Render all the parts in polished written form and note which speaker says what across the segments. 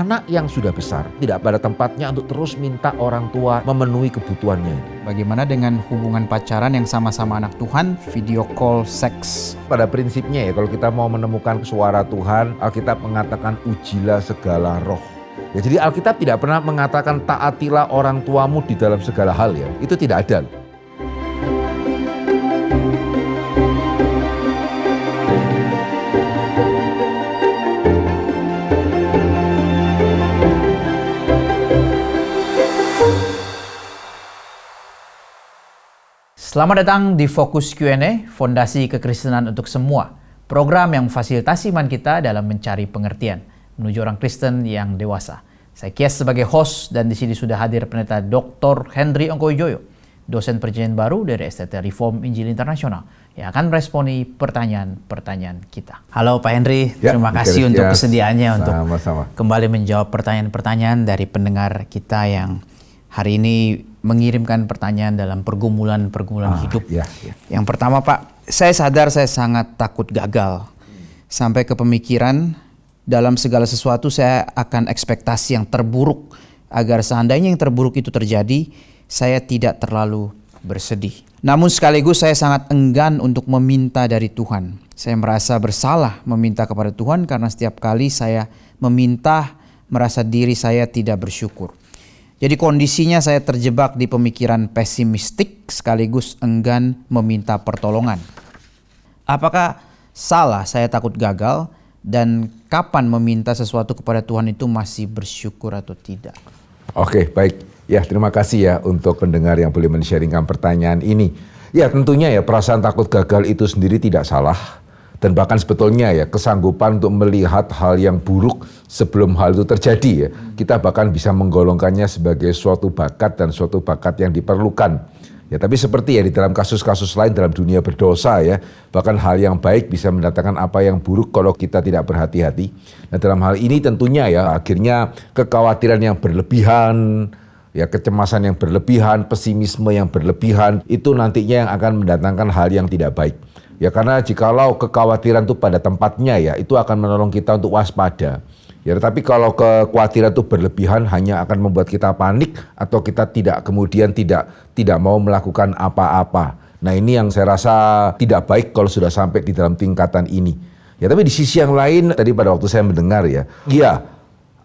Speaker 1: anak yang sudah besar tidak pada tempatnya untuk terus minta orang tua memenuhi kebutuhannya.
Speaker 2: Bagaimana dengan hubungan pacaran yang sama-sama anak Tuhan, video call seks?
Speaker 1: Pada prinsipnya ya, kalau kita mau menemukan suara Tuhan, Alkitab mengatakan ujilah segala roh. Ya, jadi Alkitab tidak pernah mengatakan taatilah orang tuamu di dalam segala hal ya. Itu tidak ada.
Speaker 2: Selamat datang di Fokus Q&A, Fondasi Kekristenan untuk Semua. Program yang memfasilitasi iman kita dalam mencari pengertian menuju orang Kristen yang dewasa. Saya Kies sebagai host dan di sini sudah hadir Pendeta Dr. Henry Ongkowijoyo, dosen perjanjian baru dari STT Reform Injil Internasional yang akan meresponi pertanyaan-pertanyaan kita. Halo Pak Henry, terima kasih untuk kesediaannya untuk kembali menjawab pertanyaan-pertanyaan dari pendengar kita yang hari ini mengirimkan pertanyaan dalam pergumulan hidup. Yang pertama Pak, saya sadar saya sangat takut gagal. Sampai ke pemikiran dalam segala sesuatu saya akan ekspektasi yang terburuk. Agar seandainya yang terburuk itu terjadi, saya tidak terlalu bersedih. Namun sekaligus saya sangat enggan untuk meminta dari Tuhan. Saya merasa bersalah meminta kepada Tuhan karena setiap kali saya meminta, merasa diri saya tidak bersyukur. Jadi kondisinya saya terjebak di pemikiran pesimistik sekaligus enggan meminta pertolongan. Apakah salah saya takut gagal dan kapan meminta sesuatu kepada Tuhan itu masih bersyukur atau tidak?
Speaker 1: Oke, baik. Ya, terima kasih ya untuk pendengar yang boleh men-sharingkan pertanyaan ini. Ya, tentunya ya perasaan takut gagal itu sendiri tidak salah. Dan bahkan sebetulnya ya kesanggupan untuk melihat hal yang buruk sebelum hal itu terjadi ya. Kita bahkan bisa menggolongkannya sebagai suatu bakat dan suatu bakat yang diperlukan. Ya, tapi seperti ya di dalam kasus-kasus lain dalam dunia berdosa ya. Bahkan hal yang baik bisa mendatangkan apa yang buruk kalau kita tidak berhati-hati. Nah, dalam hal ini tentunya ya akhirnya kekhawatiran yang berlebihan, ya kecemasan yang berlebihan, pesimisme yang berlebihan itu nantinya yang akan mendatangkan hal yang tidak baik. Ya karena jikalau kekhawatiran itu pada tempatnya ya itu akan menolong kita untuk waspada. Ya tetapi kalau kekhawatiran itu berlebihan hanya akan membuat kita panik atau kita kemudian tidak mau melakukan apa-apa. Nah ini yang saya rasa tidak baik kalau sudah sampai di dalam tingkatan ini. Ya tapi di sisi yang lain tadi pada waktu saya mendengar ya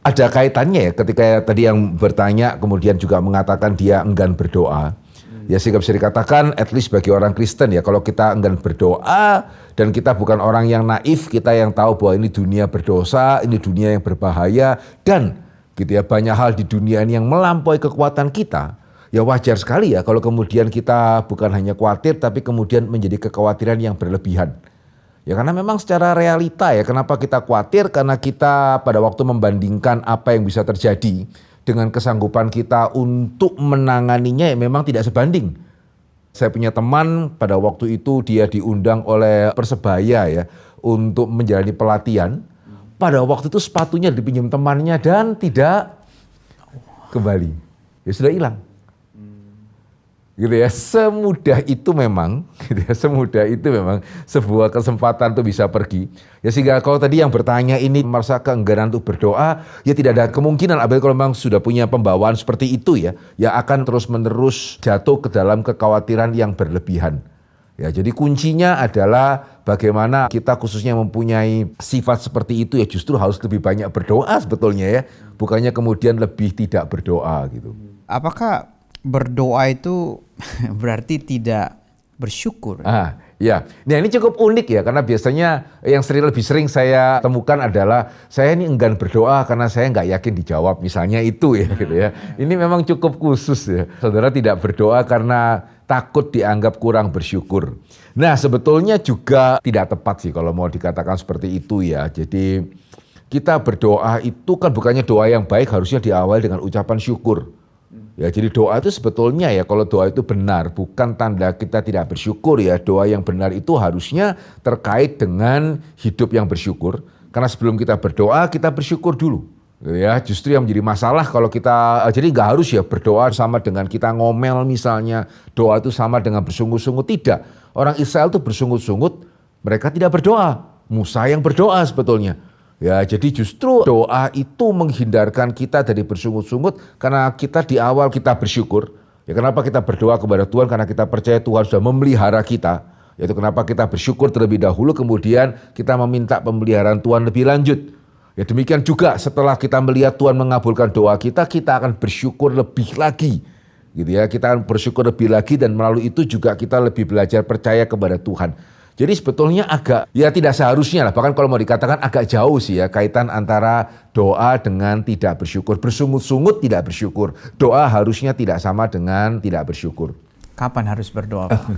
Speaker 1: ada kaitannya ya ketika tadi yang bertanya kemudian juga mengatakan dia enggan berdoa. Ya sehingga bisa dikatakan at least bagi orang Kristen ya kalau kita enggan berdoa dan kita bukan orang yang naif, kita yang tahu bahwa ini dunia berdosa, ini dunia yang berbahaya dan gitu ya banyak hal di dunia ini yang melampaui kekuatan kita. Ya wajar sekali ya kalau kemudian kita bukan hanya khawatir tapi kemudian menjadi kekhawatiran yang berlebihan. Ya karena memang secara realita ya kenapa kita khawatir karena kita pada waktu membandingkan apa yang bisa terjadi dengan kesanggupan kita untuk menanganinya ya memang tidak sebanding. Saya punya teman pada waktu itu dia diundang oleh Persebaya ya untuk menjalani pelatihan. Pada waktu itu sepatunya dipinjam temannya dan tidak kembali. Ya sudah hilang. Gitu ya, semudah itu memang sebuah kesempatan untuk bisa pergi. Ya sehingga kalau tadi yang bertanya ini merasa keengganan untuk berdoa, ya tidak ada kemungkinan apalagi kalau memang sudah punya pembawaan seperti itu ya akan terus-menerus jatuh ke dalam kekhawatiran yang berlebihan. Ya jadi kuncinya adalah bagaimana kita khususnya mempunyai sifat seperti itu ya justru harus lebih banyak berdoa sebetulnya ya, bukannya kemudian lebih tidak berdoa gitu.
Speaker 2: Apakah berdoa itu berarti tidak bersyukur?
Speaker 1: Ya, nah ini cukup unik ya karena biasanya yang lebih sering saya temukan adalah saya ini enggan berdoa karena saya nggak yakin dijawab misalnya itu ya gitu ya. Ini memang cukup khusus ya. Saudara tidak berdoa karena takut dianggap kurang bersyukur. Nah sebetulnya juga tidak tepat sih kalau mau dikatakan seperti itu ya. Jadi kita berdoa itu kan bukannya doa yang baik harusnya diawali dengan ucapan syukur. Ya jadi doa itu sebetulnya ya kalau doa itu benar bukan tanda kita tidak bersyukur ya. Doa yang benar itu harusnya terkait dengan hidup yang bersyukur. Karena sebelum kita berdoa kita bersyukur dulu. Ya justru yang menjadi masalah kalau kita jadi nggak harus ya berdoa sama dengan kita ngomel misalnya. Doa itu sama dengan bersungut-sungut, tidak. Orang Israel itu bersungut-sungut mereka tidak berdoa. Musa yang berdoa sebetulnya. Ya, jadi justru doa itu menghindarkan kita dari bersungut-sungut karena kita di awal kita bersyukur. Ya, kenapa kita berdoa kepada Tuhan? Karena kita percaya Tuhan sudah memelihara kita. Yaitu kenapa kita bersyukur terlebih dahulu, kemudian kita meminta pemeliharaan Tuhan lebih lanjut. Ya, demikian juga setelah kita melihat Tuhan mengabulkan doa kita akan bersyukur lebih lagi. Gitu ya, kita akan bersyukur lebih lagi dan melalui itu juga kita lebih belajar percaya kepada Tuhan. Jadi sebetulnya agak, ya tidak seharusnya lah, bahkan kalau mau dikatakan agak jauh sih ya kaitan antara doa dengan tidak bersyukur. Bersungut-sungut tidak bersyukur. Doa harusnya tidak sama dengan tidak bersyukur.
Speaker 2: Kapan harus berdoa, Pak?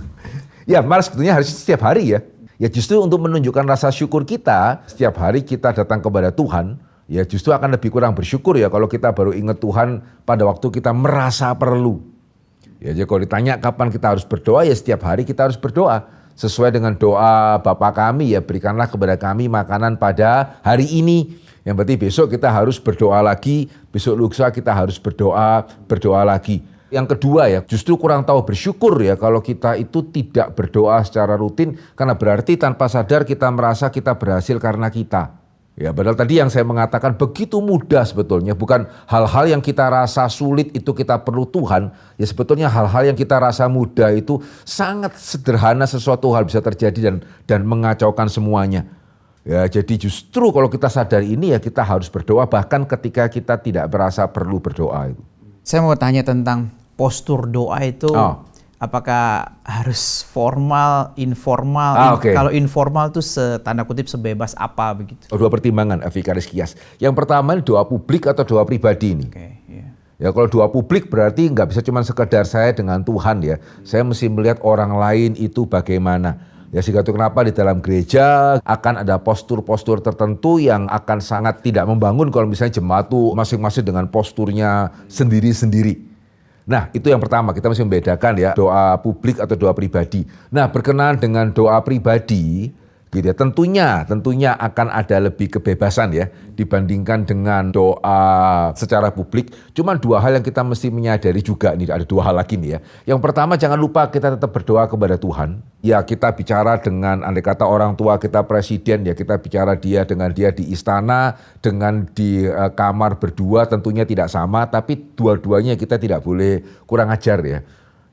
Speaker 1: Ya malah sebetulnya harus setiap hari ya. Ya justru untuk menunjukkan rasa syukur kita, setiap hari kita datang kepada Tuhan, ya justru akan lebih kurang bersyukur ya kalau kita baru ingat Tuhan pada waktu kita merasa perlu. Ya jadi kalau ditanya kapan kita harus berdoa, ya setiap hari kita harus berdoa. Sesuai dengan doa Bapa kami, ya berikanlah kepada kami makanan pada hari ini. Yang berarti besok kita harus berdoa lagi, besok lusa kita harus berdoa lagi. Yang kedua ya, justru kurang tahu bersyukur ya kalau kita itu tidak berdoa secara rutin, karena berarti tanpa sadar kita merasa kita berhasil karena kita. Ya padahal tadi yang saya mengatakan begitu mudah sebetulnya, bukan hal-hal yang kita rasa sulit itu kita perlu Tuhan. Ya sebetulnya hal-hal yang kita rasa mudah itu sangat sederhana, sesuatu hal bisa terjadi dan mengacaukan semuanya. Ya jadi justru kalau kita sadar ini ya kita harus berdoa bahkan ketika kita tidak merasa perlu berdoa itu.
Speaker 2: Saya mau tanya tentang postur doa itu. Apakah harus formal, informal?
Speaker 1: Okay.
Speaker 2: Kalau informal tuh tanda kutip sebebas apa begitu?
Speaker 1: Dua pertimbangan, Vikaris Kias. Yang pertama doa publik atau doa pribadi ini. Ya kalau doa publik berarti nggak bisa cuma sekedar saya dengan Tuhan ya. Saya mesti melihat orang lain itu bagaimana. Ya sehingga itu kenapa di dalam gereja akan ada postur-postur tertentu yang akan sangat tidak membangun kalau misalnya jemaat tuh masing-masing dengan posturnya sendiri-sendiri. Nah itu yang pertama, kita mesti membedakan ya doa publik atau doa pribadi. Nah berkenaan dengan doa pribadi gitu ya, tentunya akan ada lebih kebebasan ya dibandingkan dengan doa secara publik. Cuma dua hal yang kita mesti menyadari juga nih, ada dua hal lagi nih ya. Yang pertama jangan lupa kita tetap berdoa kepada Tuhan. Ya kita bicara dengan andai kata orang tua kita presiden ya, kita bicara dengan dia di istana, dengan di kamar berdua tentunya tidak sama, tapi dua-duanya kita tidak boleh kurang ajar ya.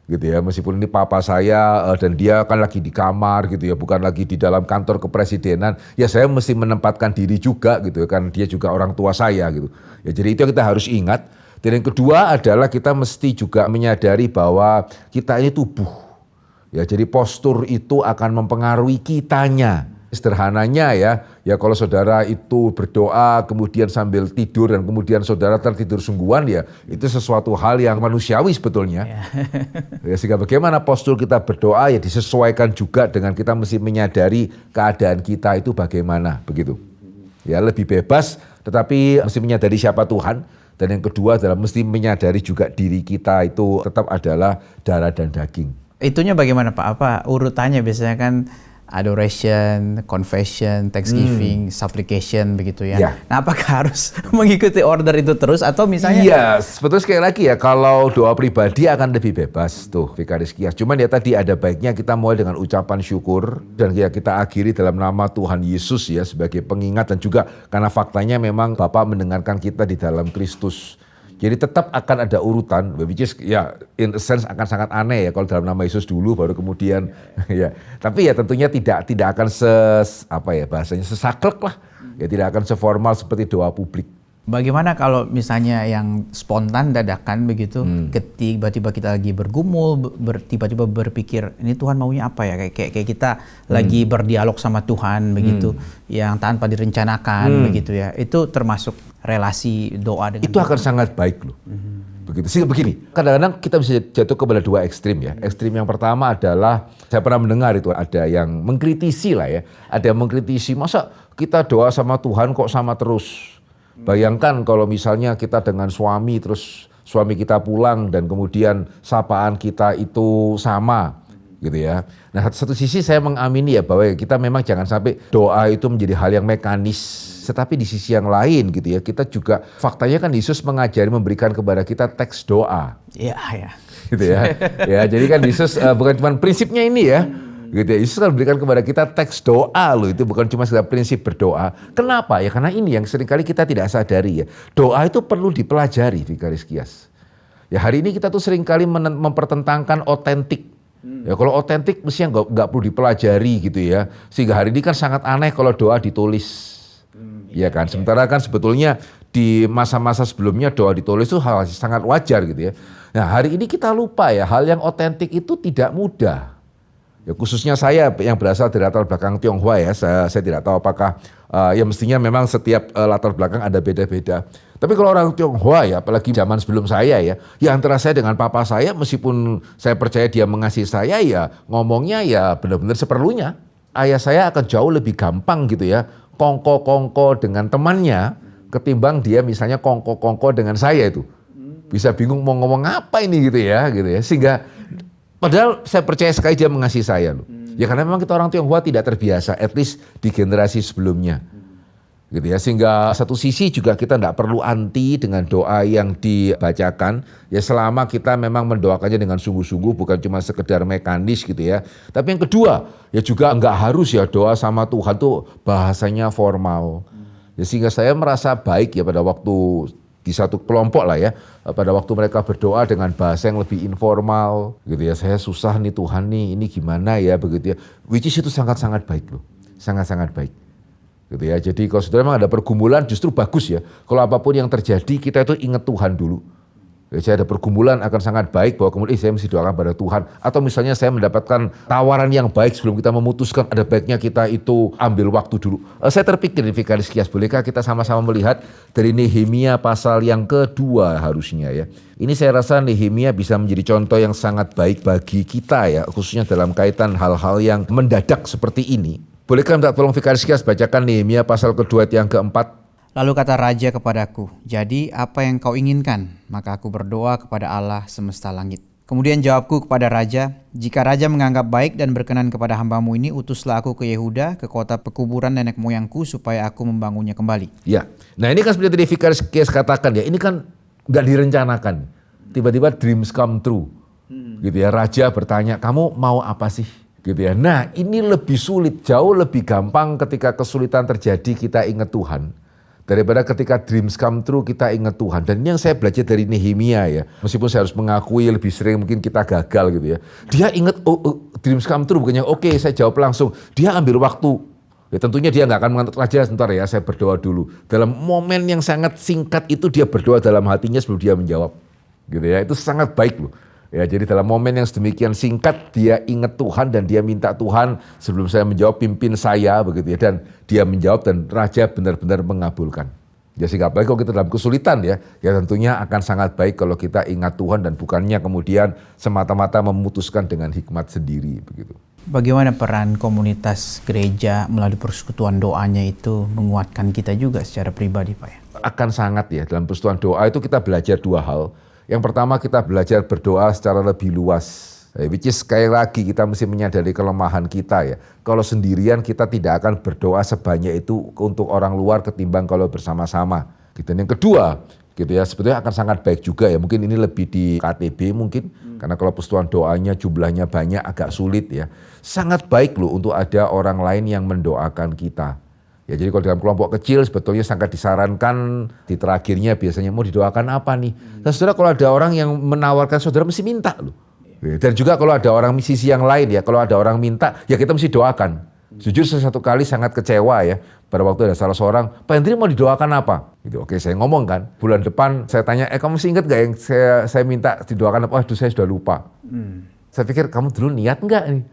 Speaker 1: Gitu ya, meskipun ini papa saya dan dia kan lagi di kamar gitu ya, bukan lagi di dalam kantor kepresidenan, ya saya mesti menempatkan diri juga gitu kan, dia juga orang tua saya gitu. Ya jadi itu yang kita harus ingat. Dan yang kedua adalah kita mesti juga menyadari bahwa kita ini tubuh. Ya jadi postur itu akan mempengaruhi kitanya. Sederhananya ya kalau saudara itu berdoa kemudian sambil tidur dan kemudian saudara tertidur sungguhan ya itu sesuatu hal yang manusiawi sebetulnya. Ya, sehingga bagaimana postur kita berdoa ya disesuaikan juga dengan kita mesti menyadari keadaan kita itu bagaimana begitu. Ya lebih bebas tetapi mesti menyadari siapa Tuhan. Dan yang kedua adalah mesti menyadari juga diri kita itu tetap adalah darah dan daging.
Speaker 2: Itunya bagaimana Pak? Apa urutannya biasanya kan adoration, confession, thanksgiving, supplication begitu ya. Nah apakah harus mengikuti order itu terus atau misalnya?
Speaker 1: Iya, sebetulnya sekali lagi ya kalau doa pribadi akan lebih bebas tuh Vikaris Kias. Cuman ya tadi ada baiknya kita mulai dengan ucapan syukur dan ya kita akhiri dalam nama Tuhan Yesus ya sebagai pengingat dan juga karena faktanya memang Bapa mendengarkan kita di dalam Kristus. Jadi tetap akan ada urutan, which is ya in a sense akan sangat aneh ya kalau dalam nama Yesus dulu baru kemudian ya. Tapi ya tentunya tidak akan bahasanya sesaklek lah. Ya tidak akan seformal seperti doa publik.
Speaker 2: Bagaimana kalau misalnya yang spontan dadakan begitu, ketika tiba-tiba kita lagi bergumul, tiba-tiba berpikir ini Tuhan maunya apa ya, kayak kita lagi berdialog sama Tuhan begitu, yang tanpa direncanakan begitu ya, itu termasuk relasi doa dengan
Speaker 1: itu akan sangat baik loh. Begitu sih begini, kadang-kadang kita bisa jatuh kepada dua ekstrim ya. Ekstrim yang pertama adalah saya pernah mendengar itu ada yang mengkritisi lah ya, ada yang mengkritisi masa kita doa sama Tuhan kok sama terus. Bayangkan kalau misalnya kita dengan suami terus suami kita pulang dan kemudian sapaan kita itu sama gitu ya. Nah satu sisi saya mengamini ya bahwa kita memang jangan sampai doa itu menjadi hal yang mekanis. Tetapi di sisi yang lain gitu ya kita juga faktanya kan Yesus mengajari memberikan kepada kita teks doa.
Speaker 2: Iya ya.
Speaker 1: Gitu ya. Ya jadi kan Yesus bukan cuma prinsipnya ini ya. Gitu ya. Yesus kan berikan kepada kita teks doa loh, itu bukan cuma sekedar prinsip berdoa. Kenapa? Ya karena ini yang seringkali kita tidak sadari ya. Doa itu perlu dipelajari, Vikaris Kias. Ya hari ini kita tuh seringkali mempertentangkan otentik. Ya kalau otentik mestinya nggak perlu dipelajari gitu ya. Sehingga hari ini kan sangat aneh kalau doa ditulis. Ya kan. Sementara kan sebetulnya di masa-masa sebelumnya doa ditulis itu hal sangat wajar gitu ya. Nah hari ini kita lupa ya, hal yang otentik itu tidak mudah. Ya khususnya saya yang berasal dari latar belakang Tionghoa ya, saya tidak tahu apakah ya mestinya memang setiap latar belakang ada beda-beda. Tapi kalau orang Tionghoa ya, apalagi zaman sebelum saya ya antara saya dengan papa saya, meskipun saya percaya dia mengasihi saya ya ngomongnya ya benar-benar seperlunya. Ayah saya akan jauh lebih gampang gitu ya, kongko-kongko dengan temannya ketimbang dia misalnya kongko-kongko dengan saya itu. Bisa bingung mau ngomong apa ini gitu ya. Sehingga padahal saya percaya sekali dia mengasihi saya loh. Ya karena memang kita orang Tionghoa tidak terbiasa, at least di generasi sebelumnya. Gitu ya. Sehingga satu sisi juga kita tidak perlu anti dengan doa yang dibacakan. Ya selama kita memang mendoakannya dengan sungguh-sungguh, bukan cuma sekedar mekanis gitu ya. Tapi yang kedua, ya juga enggak harus ya doa sama Tuhan tuh bahasanya formal. Ya sehingga saya merasa baik ya pada waktu di satu kelompok lah ya, pada waktu mereka berdoa dengan bahasa yang lebih informal gitu ya, saya susah nih Tuhan nih, ini gimana ya begitu ya, which is itu sangat-sangat baik loh, sangat-sangat baik gitu ya. Jadi kalau saudara memang ada pergumulan justru bagus ya, kalau apapun yang terjadi kita itu ingat Tuhan dulu. Ya, saya ada pergumulan akan sangat baik bahwa kemudian saya mesti doakan pada Tuhan. Atau misalnya saya mendapatkan tawaran yang baik sebelum kita memutuskan, ada baiknya kita itu ambil waktu dulu. Saya terpikir di Vikaris Kias, bolehkah kita sama-sama melihat dari Nehemia pasal yang kedua harusnya ya. Ini saya rasa Nehemia bisa menjadi contoh yang sangat baik bagi kita ya, khususnya dalam kaitan hal-hal yang mendadak seperti ini. Bolehkah minta tolong Vikaris Kias bacakan Nehemia pasal kedua yang keempat?
Speaker 2: Lalu kata raja kepadaku, jadi apa yang kau inginkan? Maka aku berdoa kepada Allah semesta langit. Kemudian jawabku kepada raja, jika raja menganggap baik dan berkenan kepada hambamu ini, utuslah aku ke Yehuda, ke kota pekuburan nenek moyangku, supaya aku membangunnya kembali.
Speaker 1: Ya, nah ini kan seperti tadi Vikaris Kias katakan ya, ini kan nggak direncanakan. Tiba-tiba dreams come true. Gitu ya, raja bertanya, kamu mau apa sih? Gitu ya. Nah ini lebih sulit, jauh lebih gampang ketika kesulitan terjadi kita ingat Tuhan. Daripada ketika dreams come true kita ingat Tuhan. Dan ini yang saya belajar dari Nehemia ya. Meskipun saya harus mengakui lebih sering mungkin kita gagal gitu ya. Dia ingat dreams come true bukannya oke, saya jawab langsung. Dia ambil waktu. Ya tentunya dia nggak akan mengatakan raja sebentar ya saya berdoa dulu. Dalam momen yang sangat singkat itu dia berdoa dalam hatinya sebelum dia menjawab. Gitu ya. Itu sangat baik loh. Ya, jadi dalam momen yang sedemikian singkat dia ingat Tuhan dan dia minta Tuhan sebelum saya menjawab pimpin saya begitu ya, dan dia menjawab dan raja benar-benar mengabulkan. Ya sehingga apalagi kalau kita dalam kesulitan ya tentunya akan sangat baik kalau kita ingat Tuhan dan bukannya kemudian semata-mata memutuskan dengan hikmat sendiri begitu.
Speaker 2: Bagaimana peran komunitas gereja melalui persekutuan doanya itu menguatkan kita juga secara pribadi Pak ya?
Speaker 1: Akan sangat ya, dalam persekutuan doa itu kita belajar dua hal. Yang pertama kita belajar berdoa secara lebih luas. Which is sekali lagi kita mesti menyadari kelemahan kita ya. Kalau sendirian kita tidak akan berdoa sebanyak itu untuk orang luar ketimbang kalau bersama-sama. Gitu. Dan yang kedua gitu ya, sebetulnya akan sangat baik juga ya. Mungkin ini lebih di KTB mungkin. Karena kalau persekutuan doanya jumlahnya banyak agak sulit ya. Sangat baik loh untuk ada orang lain yang mendoakan kita. Ya jadi kalau dalam kelompok kecil sebetulnya sangat disarankan di terakhirnya biasanya mau didoakan apa nih. Dan saudara kalau ada orang yang menawarkan saudara mesti minta loh. Dan juga kalau ada orang sisi yang lain ya, kalau ada orang minta ya kita mesti doakan. Jujur saya satu kali sangat kecewa ya. Pada waktu ada salah seorang, Pak Hendri mau didoakan apa? Gitu. Oke saya ngomong kan, bulan depan saya tanya, kamu masih ingat gak yang saya minta didoakan apa? Waduh saya sudah lupa. Saya pikir kamu dulu niat enggak nih?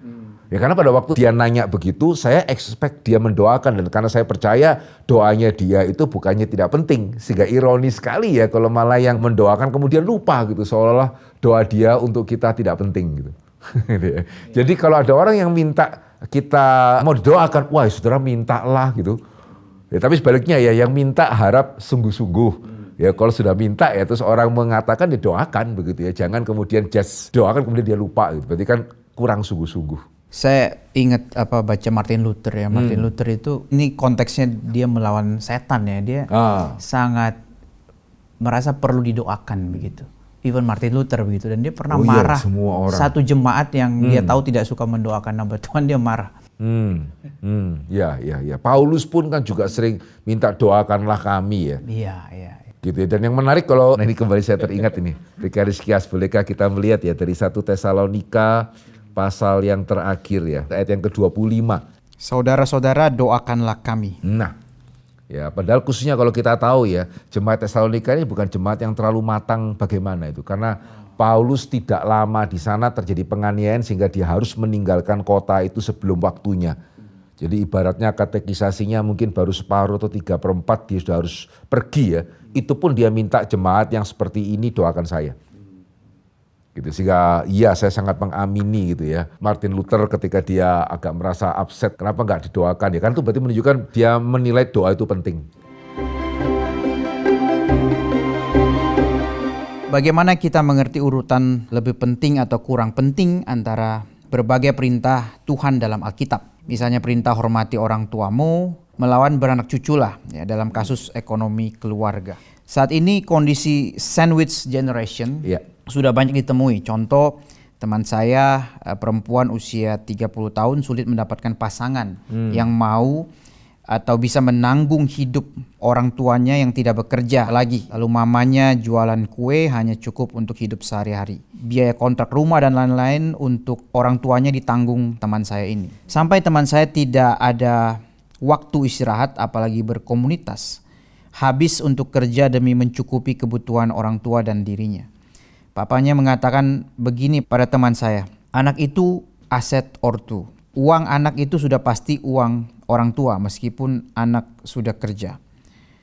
Speaker 1: Ya karena pada waktu dia nanya begitu, saya expect dia mendoakan. Dan karena saya percaya doanya dia itu bukannya tidak penting. Sehingga ironis sekali ya kalau malah yang mendoakan kemudian lupa gitu. Seolah-olah doa dia untuk kita tidak penting gitu. Jadi kalau ada orang yang minta kita mau didoakan, wah saudara mintalah gitu. Ya, tapi sebaliknya ya yang minta harap sungguh-sungguh. Ya kalau sudah minta ya terus orang mengatakan ya doakan begitu ya. Jangan kemudian just doakan kemudian dia lupa gitu. Berarti kan kurang sungguh-sungguh.
Speaker 2: Saya ingat baca Martin Luther ya. Martin Luther itu ini konteksnya dia melawan setan ya. Dia sangat merasa perlu didoakan begitu. even Martin Luther begitu, dan dia pernah
Speaker 1: Oh iya,
Speaker 2: marah
Speaker 1: semua orang.
Speaker 2: satu jemaat yang dia tahu tidak suka mendoakan nama Tuhan, dia marah.
Speaker 1: Ya. Paulus pun kan juga sering minta doakanlah kami ya.
Speaker 2: Iya.
Speaker 1: Gitu ya. Dan yang menarik kalau ini kembali saya teringat ini, Rika Rizkias, bolehkah kita melihat ya dari 1 Tesalonika pasal yang terakhir ya, ayat yang ke-25.
Speaker 2: Saudara-saudara, doakanlah kami.
Speaker 1: Nah, ya padahal khususnya kalau kita tahu ya, jemaat Tesalonika ini bukan jemaat yang terlalu matang bagaimana itu. Karena Paulus tidak lama di sana, terjadi penganiayaan sehingga dia harus meninggalkan kota itu sebelum waktunya. Jadi ibaratnya katekisasinya mungkin baru separuh atau 3/4 dia sudah harus pergi ya. Itu pun dia minta jemaat yang seperti ini doakan saya. Gitu, sehingga iya saya sangat mengamini gitu ya. Martin Luther ketika dia agak merasa upset, kenapa nggak didoakan ya? Kan itu berarti menunjukkan dia menilai doa itu penting.
Speaker 2: Bagaimana kita mengerti urutan lebih penting atau kurang penting antara berbagai perintah Tuhan dalam Alkitab? Misalnya perintah hormati orang tuamu, melawan beranak cuculah ya, dalam kasus ekonomi keluarga. Saat ini kondisi sandwich generation sudah banyak ditemui. Contoh, teman saya perempuan usia 30 tahun sulit mendapatkan pasangan yang mau atau bisa menanggung hidup orang tuanya yang tidak bekerja lagi. Lalu mamanya jualan kue hanya cukup untuk hidup sehari-hari. Biaya kontrak rumah dan lain-lain untuk orang tuanya ditanggung teman saya ini. Sampai teman saya tidak ada waktu istirahat apalagi berkomunitas. Habis untuk kerja demi mencukupi kebutuhan orang tua dan dirinya. Papanya mengatakan begini pada teman saya, anak itu aset ortu. Uang anak itu sudah pasti uang orang tua meskipun anak sudah kerja.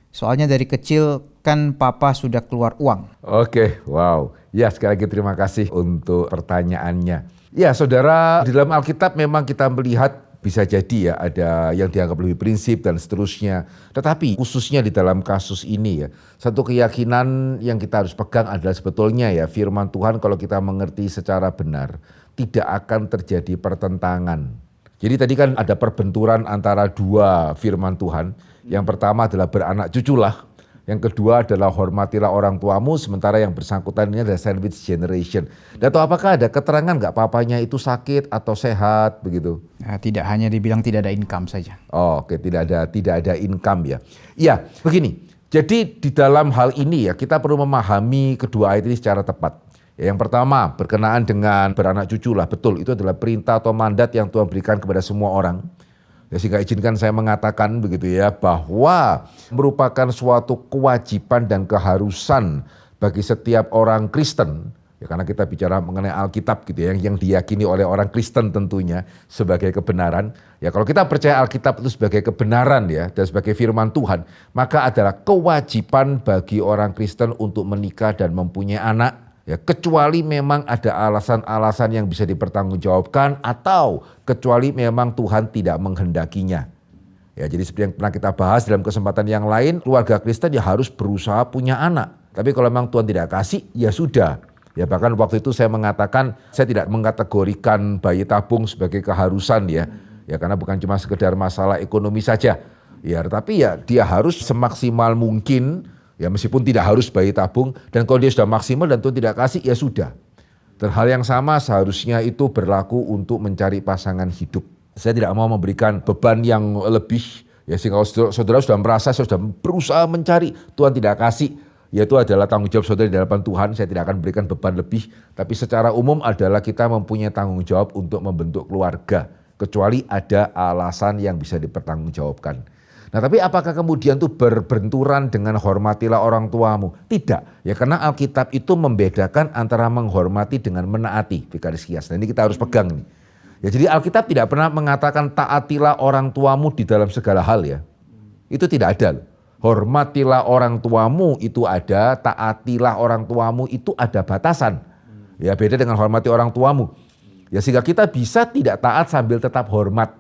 Speaker 2: Soalnya dari kecil kan papa sudah keluar uang.
Speaker 1: Oke, wow. Ya sekali lagi terima kasih untuk pertanyaannya. Ya saudara, di dalam Alkitab memang kita melihat bisa jadi ya ada yang dianggap lebih prinsip dan seterusnya. Tetapi khususnya di dalam kasus ini ya, satu keyakinan yang kita harus pegang adalah sebetulnya ya firman Tuhan kalau kita mengerti secara benar tidak akan terjadi pertentangan. Jadi tadi kan ada perbenturan antara dua firman Tuhan. Yang pertama adalah beranak cuculah. Yang kedua adalah hormatilah orang tuamu, sementara yang bersangkutan ini adalah sandwich generation. Dan tahu apakah ada keterangan nggak papanya itu sakit atau sehat begitu?
Speaker 2: Nah, tidak hanya dibilang tidak ada income saja.
Speaker 1: Oh, oke, tidak ada income ya. Iya, begini. Jadi di dalam hal ini ya kita perlu memahami kedua ayat ini secara tepat. Ya, yang pertama berkenaan dengan beranak cucu lah, betul itu adalah perintah atau mandat yang Tuhan berikan kepada semua orang. Ya, sehingga izinkan saya mengatakan begitu ya bahwa merupakan suatu kewajiban dan keharusan bagi setiap orang Kristen. Ya karena kita bicara mengenai Alkitab gitu ya yang diyakini oleh orang Kristen tentunya sebagai kebenaran. Ya kalau kita percaya Alkitab itu sebagai kebenaran ya dan sebagai firman Tuhan, maka adalah kewajiban bagi orang Kristen untuk menikah dan mempunyai anak. Ya, kecuali memang ada alasan-alasan yang bisa dipertanggungjawabkan atau kecuali memang Tuhan tidak menghendakinya. Ya, jadi seperti yang pernah kita bahas dalam kesempatan yang lain, keluarga Kristen ya harus berusaha punya anak. Tapi kalau memang Tuhan tidak kasih, ya sudah. Ya bahkan waktu itu saya mengatakan saya tidak mengkategorikan bayi tabung sebagai keharusan ya. Ya karena bukan cuma sekedar masalah ekonomi saja. Ya, tapi ya dia harus semaksimal mungkin. Ya meskipun tidak harus bayi tabung dan kalau dia sudah maksimal dan Tuhan tidak kasih ya sudah. Dan hal yang sama seharusnya itu berlaku untuk mencari pasangan hidup. Saya tidak mau memberikan beban yang lebih. Ya sehingga kalau saudara sudah merasa saya sudah berusaha mencari Tuhan tidak kasih. Ya itu adalah tanggung jawab saudara di hadapan Tuhan. Saya tidak akan berikan beban lebih. Tapi secara umum adalah kita mempunyai tanggung jawab untuk membentuk keluarga. Kecuali ada alasan yang bisa dipertanggungjawabkan. Nah tapi apakah kemudian itu berbenturan dengan hormatilah orang tuamu? Tidak, ya karena Alkitab itu membedakan antara menghormati dengan menaati. Nah ini kita harus pegang nih. Ya jadi Alkitab tidak pernah mengatakan taatilah orang tuamu di dalam segala hal ya. Itu tidak ada loh. Hormatilah orang tuamu itu ada, taatilah orang tuamu itu ada batasan. Ya beda dengan hormati orang tuamu. Ya sehingga kita bisa tidak taat sambil tetap hormat.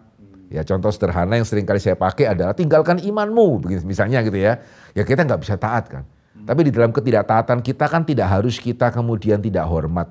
Speaker 1: Ya contoh sederhana yang sering kali saya pakai adalah tinggalkan imanmu, misalnya gitu ya. Ya kita nggak bisa taat kan. Tapi di dalam ketidaktaatan kita kan tidak harus kita kemudian tidak hormat.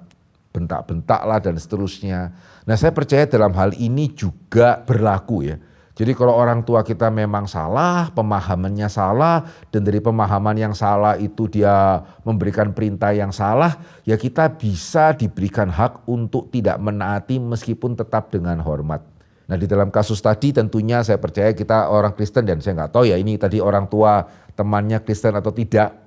Speaker 1: Bentak-bentak lah dan seterusnya. Nah saya percaya dalam hal ini juga berlaku ya. Jadi kalau orang tua kita memang salah, pemahamannya salah, dan dari pemahaman yang salah itu dia memberikan perintah yang salah, ya kita bisa diberikan hak untuk tidak menaati meskipun tetap dengan hormat. Nah di dalam kasus tadi tentunya saya percaya kita orang Kristen, dan saya nggak tahu ya ini tadi orang tua temannya Kristen atau tidak,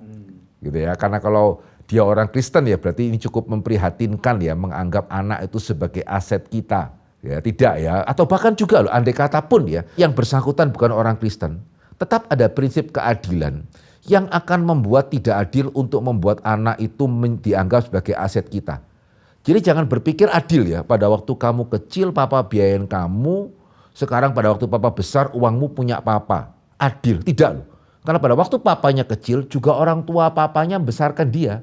Speaker 1: gitu ya. Karena kalau dia orang Kristen ya berarti ini cukup memprihatinkan ya, menganggap anak itu sebagai aset kita. Ya tidak ya, atau bahkan juga loh andai kata pun ya yang bersangkutan bukan orang Kristen, tetap ada prinsip keadilan yang akan membuat tidak adil untuk membuat anak itu dianggap sebagai aset kita. Jadi jangan berpikir adil ya, pada waktu kamu kecil papa biayain kamu, sekarang pada waktu papa besar uangmu punya papa. Adil, tidak loh. Karena pada waktu papanya kecil juga orang tua papanya membesarkan dia.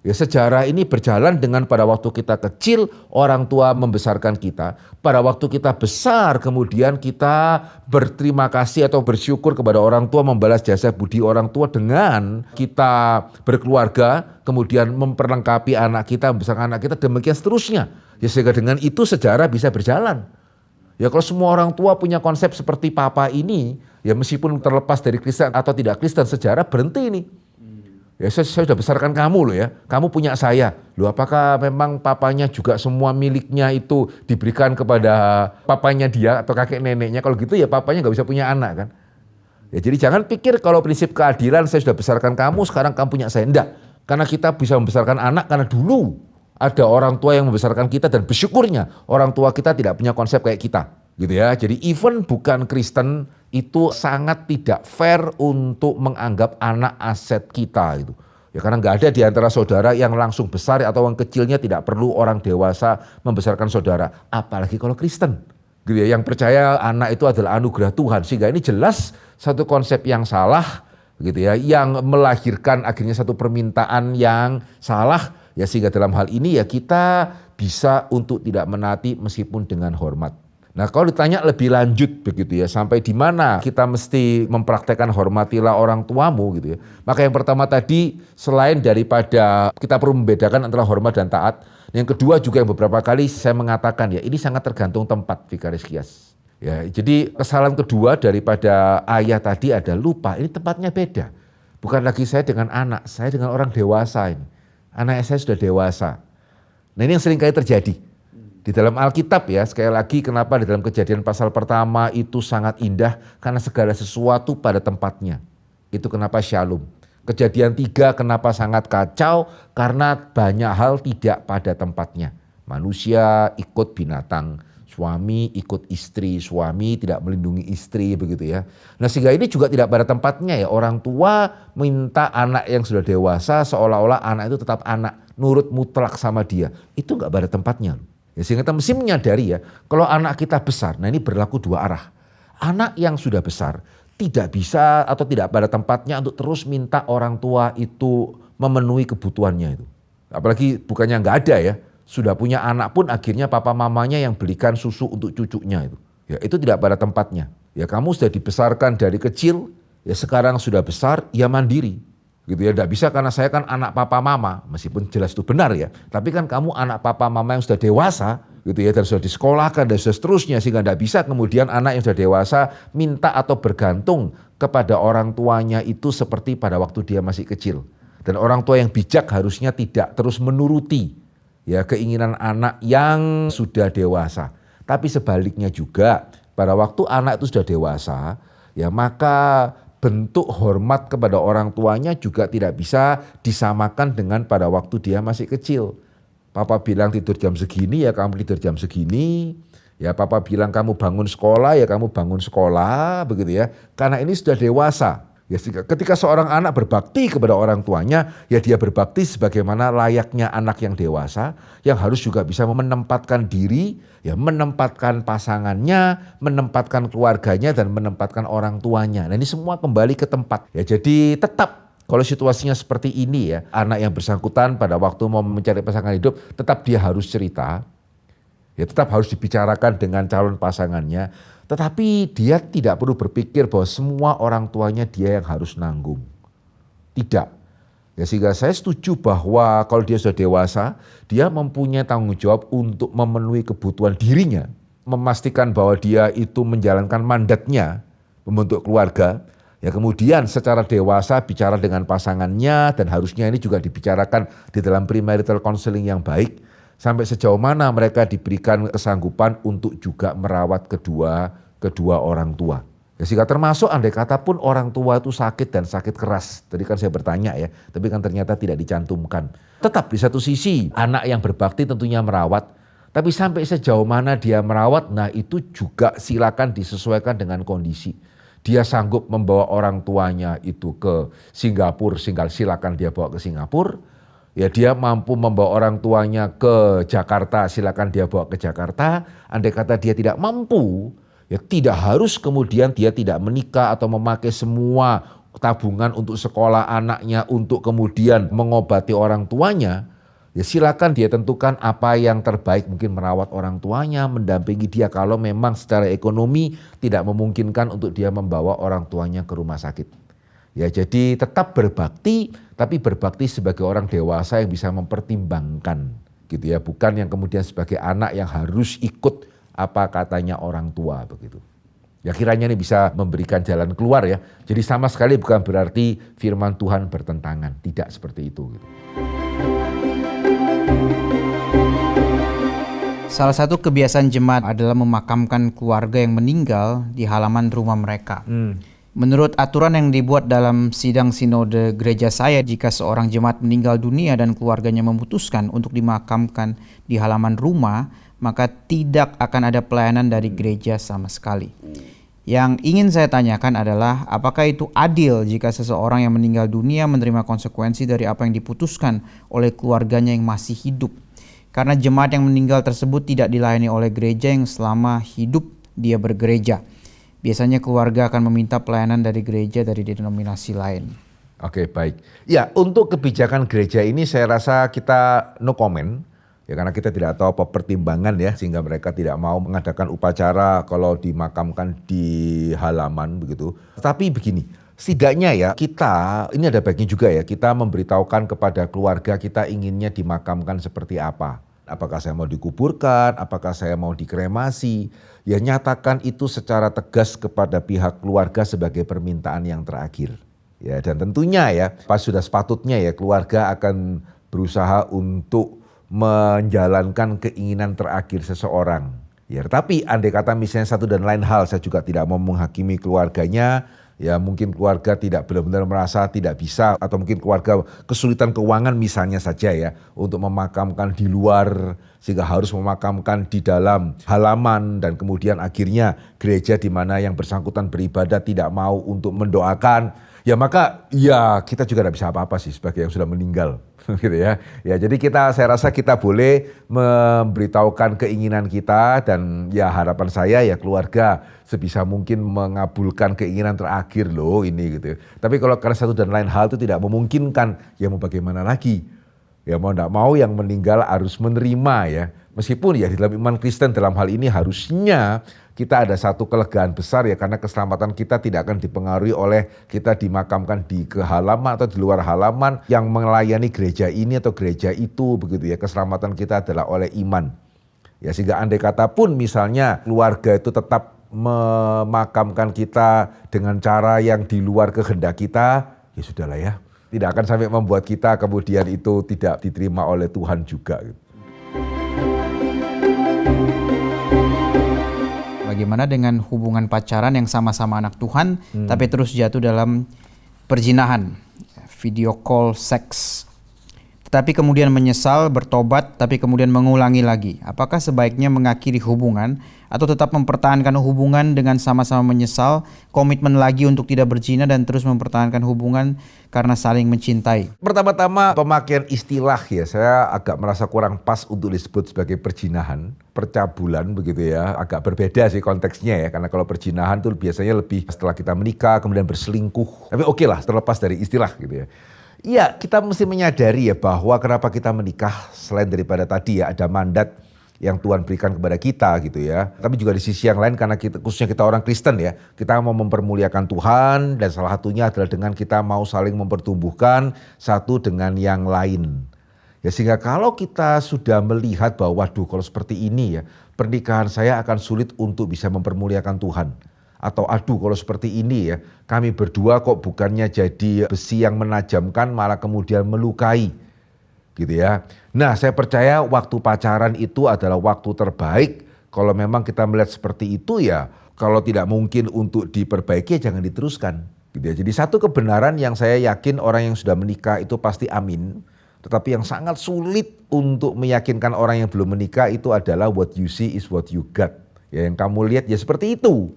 Speaker 1: Ya sejarah ini berjalan dengan pada waktu kita kecil orang tua membesarkan kita. Pada waktu kita besar kemudian kita berterima kasih atau bersyukur kepada orang tua, membalas jasa budi orang tua dengan kita berkeluarga, kemudian memperlengkapi anak kita, membesarkan anak kita, demikian seterusnya. Ya sehingga dengan itu sejarah bisa berjalan. Ya kalau semua orang tua punya konsep seperti papa ini, ya meskipun terlepas dari Kristen atau tidak Kristen, sejarah berhenti ini. Ya saya sudah besarkan kamu loh ya, kamu punya saya. Loh apakah memang papanya juga semua miliknya itu diberikan kepada papanya dia atau kakek neneknya? Kalau gitu ya papanya gak bisa punya anak kan. Ya jadi jangan pikir kalau prinsip keadilan saya sudah besarkan kamu, sekarang kamu punya saya. Enggak, karena kita bisa membesarkan anak karena dulu ada orang tua yang membesarkan kita dan bersyukurnya orang tua kita tidak punya konsep kayak kita. Gitu ya, jadi even bukan Kristen itu sangat tidak fair untuk menganggap anak aset kita gitu. Ya karena nggak ada di antara saudara yang langsung besar atau yang kecilnya tidak perlu orang dewasa membesarkan saudara. Apalagi kalau Kristen. Gitu ya, yang percaya anak itu adalah anugerah Tuhan. Sehingga ini jelas satu konsep yang salah gitu ya, yang melahirkan akhirnya satu permintaan yang salah. Ya sehingga dalam hal ini ya kita bisa untuk tidak menaati meskipun dengan hormat. Nah kalau ditanya lebih lanjut begitu ya, sampai di mana kita mesti mempraktekkan hormatilah orang tuamu gitu ya. Maka yang pertama tadi selain daripada kita perlu membedakan antara hormat dan taat, yang kedua juga yang beberapa kali saya mengatakan ya ini sangat tergantung tempat Vikaris Kias. Ya, jadi kesalahan kedua daripada ayah tadi ada lupa, ini tempatnya beda. Bukan lagi saya dengan anak, saya dengan orang dewasa ini. Anak saya sudah dewasa. Nah ini yang sering kali terjadi. Di dalam Alkitab ya, sekali lagi kenapa di dalam Kejadian pasal pertama itu sangat indah, karena segala sesuatu pada tempatnya. Itu kenapa Shalom. Kejadian 3 kenapa sangat kacau, karena banyak hal tidak pada tempatnya. Manusia ikut binatang, suami ikut istri, suami tidak melindungi istri begitu ya. Nah sehingga ini juga tidak pada tempatnya ya, orang tua minta anak yang sudah dewasa seolah-olah anak itu tetap anak, nurut mutlak sama dia. Itu gak pada tempatnya. Ya, sehingga kita mesti menyadari ya, kalau anak kita besar, nah ini berlaku dua arah. Anak yang sudah besar tidak bisa atau tidak pada tempatnya untuk terus minta orang tua itu memenuhi kebutuhannya itu. Apalagi bukannya nggak ada ya, sudah punya anak pun akhirnya papa mamanya yang belikan susu untuk cucunya itu. Ya itu tidak pada tempatnya. Ya kamu sudah dibesarkan dari kecil, ya sekarang sudah besar, ya mandiri. Gitu ya, tidak bisa karena saya kan anak papa mama, meskipun jelas itu benar ya, tapi kan kamu anak papa mama yang sudah dewasa gitu ya, dan sudah disekolahkan dan seterusnya, sehingga tidak bisa kemudian anak yang sudah dewasa minta atau bergantung kepada orang tuanya itu seperti pada waktu dia masih kecil. Dan orang tua yang bijak harusnya tidak terus menuruti ya keinginan anak yang sudah dewasa, tapi sebaliknya juga pada waktu anak itu sudah dewasa ya maka bentuk hormat kepada orang tuanya juga tidak bisa disamakan dengan pada waktu dia masih kecil. Papa bilang tidur jam segini ya kamu tidur jam segini. Ya papa bilang kamu bangun sekolah ya kamu bangun sekolah begitu ya. Karena ini sudah dewasa. Ya ketika seorang anak berbakti kepada orang tuanya, ya dia berbakti sebagaimana layaknya anak yang dewasa, yang harus juga bisa menempatkan diri, ya menempatkan pasangannya, menempatkan keluarganya, dan menempatkan orang tuanya. Nah ini semua kembali ke tempat. Ya jadi tetap kalau situasinya seperti ini ya, anak yang bersangkutan pada waktu mau mencari pasangan hidup, tetap dia harus cerita, ya tetap harus dibicarakan dengan calon pasangannya. Tetapi dia tidak perlu berpikir bahwa semua orang tuanya dia yang harus nanggung. Tidak. Ya sehingga saya setuju bahwa kalau dia sudah dewasa, dia mempunyai tanggung jawab untuk memenuhi kebutuhan dirinya. memastikan bahwa dia itu menjalankan mandatnya membentuk keluarga, ya kemudian secara dewasa bicara dengan pasangannya, dan harusnya ini juga dibicarakan di dalam premarital counseling yang baik, sampai sejauh mana mereka diberikan kesanggupan untuk juga merawat kedua orang tua. Ya, sehingga termasuk andai kata pun orang tua itu sakit dan sakit keras. Tadi kan saya bertanya ya, tapi kan ternyata tidak dicantumkan. Tetap di satu sisi anak yang berbakti tentunya merawat, tapi sampai sejauh mana dia merawat, nah itu juga silakan disesuaikan dengan kondisi. Dia sanggup membawa orang tuanya itu ke Singapura, silakan dia bawa ke Singapura. Ya, dia mampu membawa orang tuanya ke Jakarta, silakan dia bawa ke Jakarta. Andai kata dia tidak mampu, ya tidak harus kemudian dia tidak menikah atau memakai semua tabungan untuk sekolah anaknya, untuk kemudian mengobati orang tuanya. Ya silakan dia tentukan apa yang terbaik, mungkin merawat orang tuanya, mendampingi dia kalau memang secara ekonomi tidak memungkinkan untuk dia membawa orang tuanya ke rumah sakit. Ya jadi tetap berbakti, tapi berbakti sebagai orang dewasa yang bisa mempertimbangkan gitu ya, bukan yang kemudian sebagai anak yang harus ikut apa katanya orang tua begitu. Ya kiranya ini bisa memberikan jalan keluar ya. Jadi sama sekali bukan berarti firman Tuhan bertentangan, tidak seperti itu gitu.
Speaker 2: Salah satu kebiasaan jemaat adalah memakamkan keluarga yang meninggal di halaman rumah mereka. Menurut aturan yang dibuat dalam sidang sinode gereja saya, jika seorang jemaat meninggal dunia dan keluarganya memutuskan untuk dimakamkan di halaman rumah, maka tidak akan ada pelayanan dari gereja sama sekali. Yang ingin saya tanyakan adalah, apakah itu adil jika seseorang yang meninggal dunia menerima konsekuensi dari apa yang diputuskan oleh keluarganya yang masih hidup? Karena jemaat yang meninggal tersebut tidak dilayani oleh gereja yang selama hidup dia bergereja. Biasanya keluarga akan meminta pelayanan dari gereja dari denominasi lain.
Speaker 1: Oke, baik. Ya, untuk kebijakan gereja ini saya rasa kita no comment. Ya karena kita tidak tahu apa pertimbangan ya, sehingga mereka tidak mau mengadakan upacara kalau dimakamkan di halaman begitu. Tapi begini, setidaknya ya kita, ini ada baiknya juga ya, kita memberitahukan kepada keluarga kita inginnya dimakamkan seperti apa. Apakah saya mau dikuburkan, apakah saya mau dikremasi. Ya nyatakan itu secara tegas kepada pihak keluarga sebagai permintaan yang terakhir. Ya dan tentunya ya, pas sudah sepatutnya ya keluarga akan berusaha untuk menjalankan keinginan terakhir seseorang. Ya, tapi andai kata misalnya satu dan lain hal, saya juga tidak mau menghakimi keluarganya. Ya mungkin keluarga tidak benar-benar merasa tidak bisa, atau mungkin keluarga kesulitan keuangan misalnya saja ya, untuk memakamkan di luar sehingga harus memakamkan di dalam halaman, dan kemudian akhirnya gereja di mana yang bersangkutan beribadah tidak mau untuk mendoakan. Ya maka ya kita juga tidak bisa apa-apa sih sebagai yang sudah meninggal gitu ya. Ya jadi saya rasa kita boleh memberitahukan keinginan kita, dan ya harapan saya ya keluarga sebisa mungkin mengabulkan keinginan terakhir loh ini gitu. Tapi kalau karena satu dan lain hal itu tidak memungkinkan, ya mau bagaimana lagi? Ya mau tidak mau yang meninggal harus menerima ya. Meskipun ya di dalam iman Kristen dalam hal ini harusnya kita ada satu kelegaan besar ya, karena keselamatan kita tidak akan dipengaruhi oleh kita dimakamkan di halaman atau di luar halaman yang melayani gereja ini atau gereja itu begitu ya. Keselamatan kita adalah oleh iman. Ya sehingga andai kata pun misalnya keluarga itu tetap memakamkan kita dengan cara yang di luar kehendak kita, ya sudahlah ya. Tidak akan sampai membuat kita kemudian itu tidak diterima oleh Tuhan juga gitu.
Speaker 2: Bagaimana dengan hubungan pacaran yang sama-sama anak Tuhan, tapi terus jatuh dalam perzinahan, video call seks, tetapi kemudian menyesal, bertobat, tapi kemudian mengulangi lagi? Apakah sebaiknya mengakhiri hubungan atau tetap mempertahankan hubungan dengan sama-sama menyesal, komitmen lagi untuk tidak berzina, dan terus mempertahankan hubungan karena saling mencintai?
Speaker 1: Pertama-tama pemakaian istilah ya, saya agak merasa kurang pas untuk disebut sebagai perzinahan, percabulan begitu ya, agak berbeda sih konteksnya ya, karena kalau perzinahan tuh biasanya lebih setelah kita menikah kemudian berselingkuh. Tapi oke lah, terlepas dari istilah gitu ya. Iya, kita mesti menyadari ya bahwa kenapa kita menikah, selain daripada tadi ya ada mandat yang Tuhan berikan kepada kita gitu ya. Tapi juga di sisi yang lain karena kita, khususnya kita orang Kristen ya, kita mau mempermuliakan Tuhan, dan salah satunya adalah dengan kita mau saling mempertumbuhkan satu dengan yang lain. Ya sehingga kalau kita sudah melihat bahwa waduh kalau seperti ini ya, pernikahan saya akan sulit untuk bisa mempermuliakan Tuhan. Atau aduh kalau seperti ini ya, kami berdua kok bukannya jadi besi yang menajamkan malah kemudian melukai. Gitu ya. Nah saya percaya waktu pacaran itu adalah waktu terbaik. Kalau memang kita melihat seperti itu ya, kalau tidak mungkin untuk diperbaiki jangan diteruskan. Gitu ya. Jadi satu kebenaran yang saya yakin orang yang sudah menikah itu pasti amin. Tetapi yang sangat sulit untuk meyakinkan orang yang belum menikah itu adalah what you see is what you got. Ya, yang kamu lihat ya seperti itu.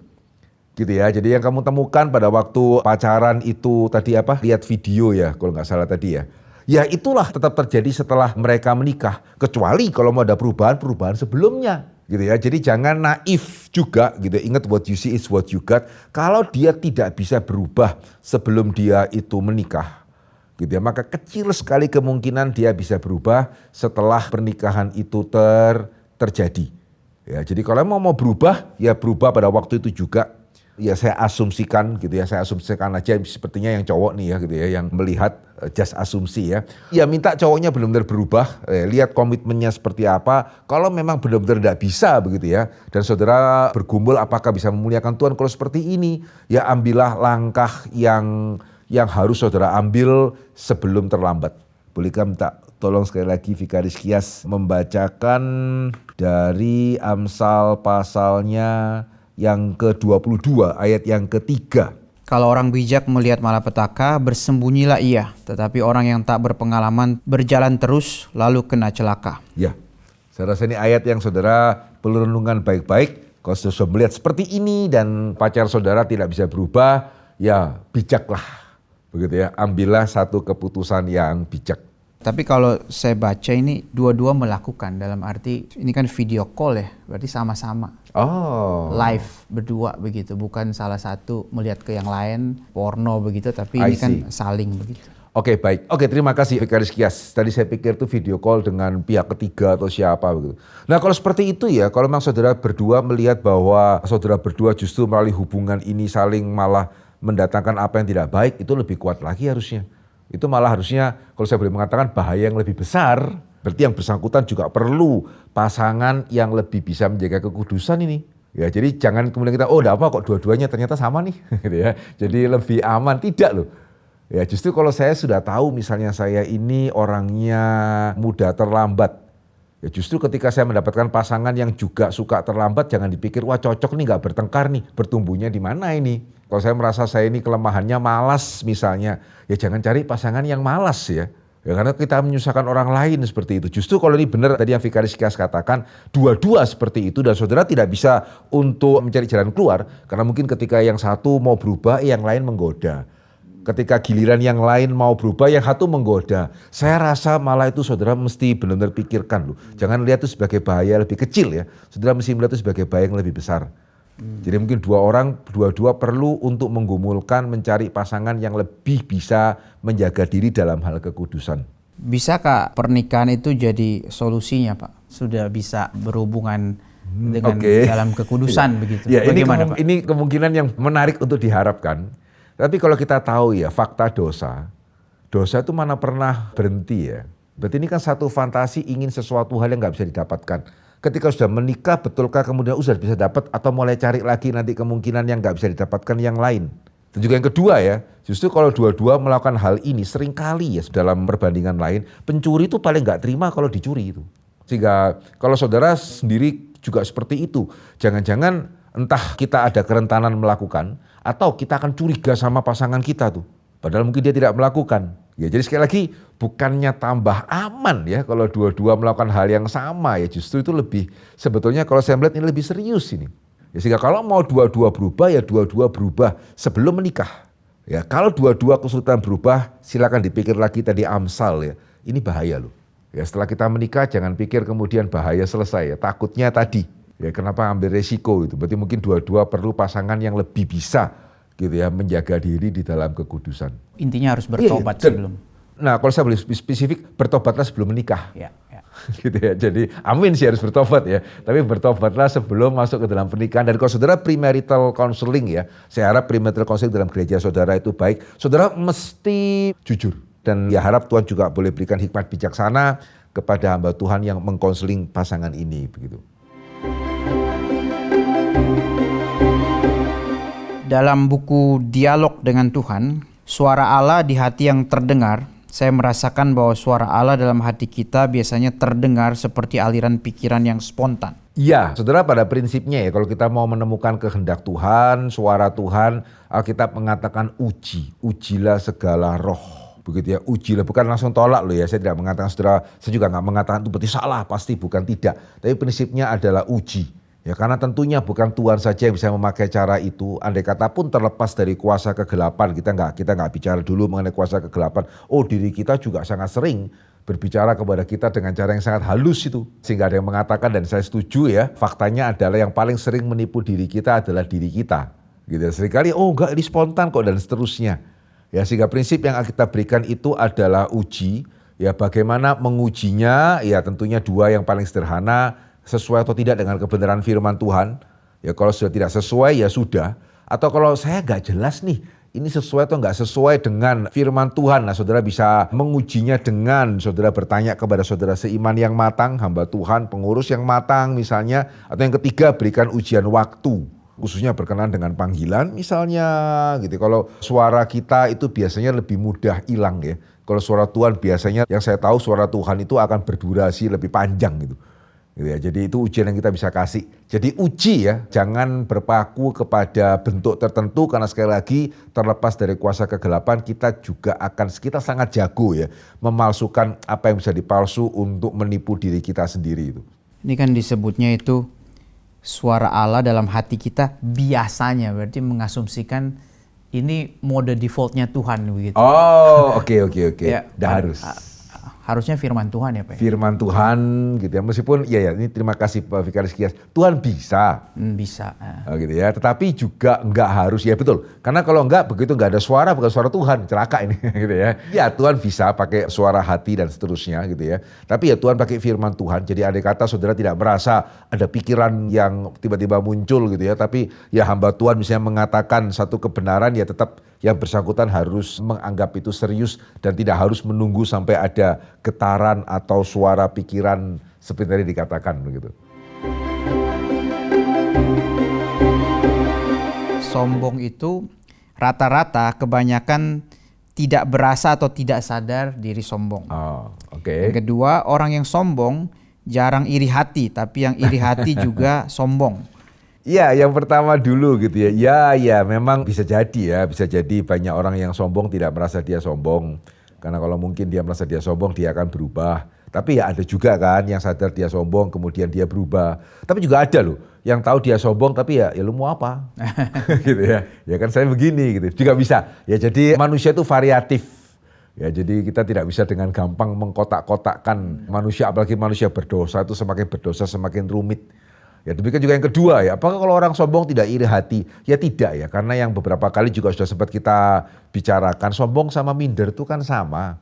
Speaker 1: Gitu ya, jadi yang kamu temukan pada waktu pacaran itu tadi apa? Lihat video ya, kalau nggak salah tadi ya. Ya itulah tetap terjadi setelah mereka menikah. Kecuali kalau mau ada perubahan sebelumnya. Gitu ya, jadi jangan naif juga gitu. Ingat what you see is what you got. Kalau dia tidak bisa berubah sebelum dia itu menikah. Gitu ya, maka kecil sekali kemungkinan dia bisa berubah setelah pernikahan itu terjadi. Ya, jadi kalau mau berubah, ya berubah pada waktu itu juga. Ya saya asumsikan gitu ya, saya asumsikan aja sepertinya yang cowok nih ya gitu ya, yang melihat just asumsi ya. Ya minta cowoknya benar-benar berubah, lihat komitmennya seperti apa. Kalau memang benar-benar tidak bisa begitu ya, dan saudara bergumul apakah bisa memuliakan Tuhan kalau seperti ini, ya ambillah langkah yang harus saudara ambil sebelum terlambat. Bolehkah minta tolong sekali lagi Vikaris Kias membacakan dari Amsal pasalnya yang ke-22 ayat yang ke-3.
Speaker 2: Kalau orang bijak melihat malapetaka, bersembunyilah ia. Tetapi orang yang tak berpengalaman berjalan terus lalu kena celaka.
Speaker 1: Ya, saya rasa ini ayat yang saudara perlu renungan baik-baik. Kalau sudah melihat seperti ini dan pacar saudara tidak bisa berubah, ya bijaklah. Begitu ya, ambillah satu keputusan yang bijak.
Speaker 2: Tapi kalau saya baca ini dua-dua melakukan, dalam arti ini kan video call ya, berarti sama-sama.
Speaker 1: Oh.
Speaker 2: Live berdua begitu, bukan salah satu melihat ke yang lain, porno begitu, tapi ini kan saling begitu.
Speaker 1: Oke, baik. Oke, terima kasih Vikaris Kias. Tadi saya pikir itu video call dengan pihak ketiga atau siapa begitu. Nah kalau seperti itu ya, kalau memang saudara berdua melihat bahwa saudara berdua justru melalui hubungan ini saling malah mendatangkan apa yang tidak baik, itu lebih kuat lagi harusnya. Itu malah harusnya kalau saya boleh mengatakan bahaya yang lebih besar. Berarti yang bersangkutan juga perlu pasangan yang lebih bisa menjaga kekudusan ini. Ya, jadi jangan kemudian kita, oh enggak apa kok dua-duanya ternyata sama nih. Gitu ya. Jadi lebih aman, tidak loh. Ya justru kalau saya sudah tahu misalnya saya ini orangnya mudah terlambat. Ya justru ketika saya mendapatkan pasangan yang juga suka terlambat, jangan dipikir wah cocok nih gak bertengkar nih, bertumbuhnya di mana ini. Kalau saya merasa saya ini kelemahannya malas misalnya, ya jangan cari pasangan yang malas ya. Ya karena kita menyusahkan orang lain seperti itu. Justru kalau ini benar tadi yang Vikaris Kias katakan, dua-dua seperti itu dan saudara tidak bisa untuk mencari jalan keluar. Karena mungkin ketika yang satu mau berubah, yang lain menggoda. Ketika giliran yang lain mau berubah, yang satu menggoda. Saya rasa malah itu saudara mesti benar-benar pikirkan loh. Jangan lihat itu sebagai bahaya lebih kecil ya. Saudara mesti melihat itu sebagai bahaya yang lebih besar. Jadi mungkin dua orang, dua-dua perlu untuk menggumulkan mencari pasangan yang lebih bisa menjaga diri dalam hal kekudusan.
Speaker 2: Bisakah pernikahan itu jadi solusinya Pak? Sudah bisa berhubungan dengan dalam kekudusan begitu.
Speaker 1: Ya,
Speaker 2: bagaimana Pak?
Speaker 1: Ini kemungkinan yang menarik untuk diharapkan. Tapi kalau kita tahu ya fakta dosa itu mana pernah berhenti ya. Berarti ini kan satu fantasi ingin sesuatu hal yang gak bisa didapatkan. Ketika sudah menikah betulkah kemudian sudah bisa dapat atau mulai cari lagi nanti kemungkinan yang gak bisa didapatkan yang lain. Dan juga yang kedua ya, justru kalau dua-dua melakukan hal ini seringkali ya dalam perbandingan lain, pencuri itu paling gak terima kalau dicuri itu. Sehingga kalau saudara sendiri juga seperti itu, jangan-jangan entah kita ada kerentanan melakukan atau kita akan curiga sama pasangan kita tuh. Padahal mungkin dia tidak melakukan. Ya jadi sekali lagi bukannya tambah aman ya kalau dua-dua melakukan hal yang sama ya, justru itu lebih sebetulnya kalau saya melihat ini lebih serius ini. Ya sehingga kalau mau dua-dua berubah ya dua-dua berubah sebelum menikah. Ya kalau dua-dua kesulitan berubah silakan dipikir lagi tadi Amsal ya. Ini bahaya loh. Ya setelah kita menikah jangan pikir kemudian bahaya selesai ya. Takutnya tadi ya kenapa ambil resiko itu. Berarti mungkin dua-dua perlu pasangan yang lebih bisa gitu ya menjaga diri di dalam kekudusan.
Speaker 2: Intinya harus bertobat sebelum.
Speaker 1: Nah kalau saya boleh spesifik, bertobatlah sebelum menikah.
Speaker 2: Ya.
Speaker 1: Gitu ya. Jadi amin sih harus bertobat ya. Tapi bertobatlah sebelum masuk ke dalam pernikahan. Dan kalau saudara premarital counseling ya, saya harap premarital counseling dalam gereja saudara itu baik. Saudara mesti jujur. Dan ya harap Tuhan juga boleh berikan hikmat bijaksana kepada hamba Tuhan yang mengkonseling pasangan ini begitu.
Speaker 2: Dalam buku Dialog dengan Tuhan, suara Allah di hati yang terdengar, saya merasakan bahwa suara Allah dalam hati kita biasanya terdengar seperti aliran pikiran yang spontan.
Speaker 1: Iya, saudara, pada prinsipnya ya, kalau kita mau menemukan kehendak Tuhan, suara Tuhan, Alkitab mengatakan ujilah segala roh. Begitu ya, ujilah, bukan langsung tolak loh ya. Saya tidak mengatakan, saudara, saya juga nggak mengatakan itu berarti salah, pasti bukan, tidak. Tapi prinsipnya adalah uji. Ya, karena tentunya bukan Tuhan saja yang bisa memakai cara itu. Andai kata pun terlepas dari kuasa kegelapan, kita nggak bicara dulu mengenai kuasa kegelapan. Oh, diri kita juga sangat sering berbicara kepada kita dengan cara yang sangat halus itu. Sehingga ada yang mengatakan, dan saya setuju ya, faktanya adalah yang paling sering menipu diri kita adalah diri kita. Gitu. Seringkali, oh enggak, ini spontan kok, dan seterusnya. Ya, sehingga prinsip yang kita berikan itu adalah uji. Ya, bagaimana mengujinya? Ya, tentunya dua yang paling sederhana, sesuai atau tidak dengan kebenaran firman Tuhan. Ya, kalau sudah tidak sesuai ya sudah. Atau kalau saya nggak jelas nih, ini sesuai atau nggak sesuai dengan firman Tuhan. Nah, saudara bisa mengujinya dengan saudara bertanya kepada saudara seiman yang matang, hamba Tuhan, pengurus yang matang misalnya. Atau yang ketiga, berikan ujian waktu, khususnya berkenaan dengan panggilan misalnya gitu. Kalau suara kita itu biasanya lebih mudah hilang ya. Kalau suara Tuhan biasanya, yang saya tahu suara Tuhan itu akan berdurasi lebih panjang gitu. Ya, jadi itu ujian yang kita bisa kasih. Jadi uji ya, jangan berpaku kepada bentuk tertentu, karena sekali lagi terlepas dari kuasa kegelapan, kita sangat jago ya memalsukan apa yang bisa dipalsu untuk menipu diri kita sendiri itu.
Speaker 2: Ini kan disebutnya itu suara Allah dalam hati kita biasanya, berarti mengasumsikan ini mode defaultnya Tuhan begitu.
Speaker 1: Oh, oke. Ya, harus.
Speaker 2: Harusnya firman Tuhan ya Pak?
Speaker 1: Firman Tuhan gitu ya, meskipun ya ini terima kasih Pak Vikaris Kias, Tuhan bisa.
Speaker 2: Bisa.
Speaker 1: Gitu ya, tetapi juga enggak harus, ya betul. Karena kalau enggak, begitu enggak ada suara, bukan suara Tuhan, celaka ini gitu ya. Ya, Tuhan bisa pakai suara hati dan seterusnya gitu ya. Tapi ya Tuhan pakai firman Tuhan, jadi andai kata saudara tidak merasa ada pikiran yang tiba-tiba muncul gitu ya, tapi ya hamba Tuhan misalnya mengatakan satu kebenaran, ya tetap yang bersangkutan harus menganggap itu serius dan tidak harus menunggu sampai ada getaran atau suara pikiran seperti tadi dikatakan begitu.
Speaker 2: Sombong itu rata-rata kebanyakan tidak berasa atau tidak sadar diri sombong.
Speaker 1: Oh, oke.
Speaker 2: Yang kedua, orang yang sombong jarang iri hati, tapi yang iri hati juga sombong.
Speaker 1: Ya, yang pertama dulu gitu ya. Ya, memang bisa jadi banyak orang yang sombong tidak merasa dia sombong. Karena kalau mungkin dia merasa dia sombong, dia akan berubah. Tapi ya ada juga kan yang sadar dia sombong, kemudian dia berubah. Tapi juga ada loh yang tahu dia sombong, tapi ya lu mau apa? Gitu ya. Ya kan saya begini gitu. Juga bisa. Ya, jadi manusia itu variatif. Ya, jadi kita tidak bisa dengan gampang mengkotak-kotakkan manusia, apalagi manusia berdosa itu semakin berdosa semakin rumit. Ya, demikian juga yang kedua ya, apakah kalau orang sombong tidak iri hati? Ya tidak ya, karena yang beberapa kali juga sudah sempat kita bicarakan, sombong sama minder itu kan sama.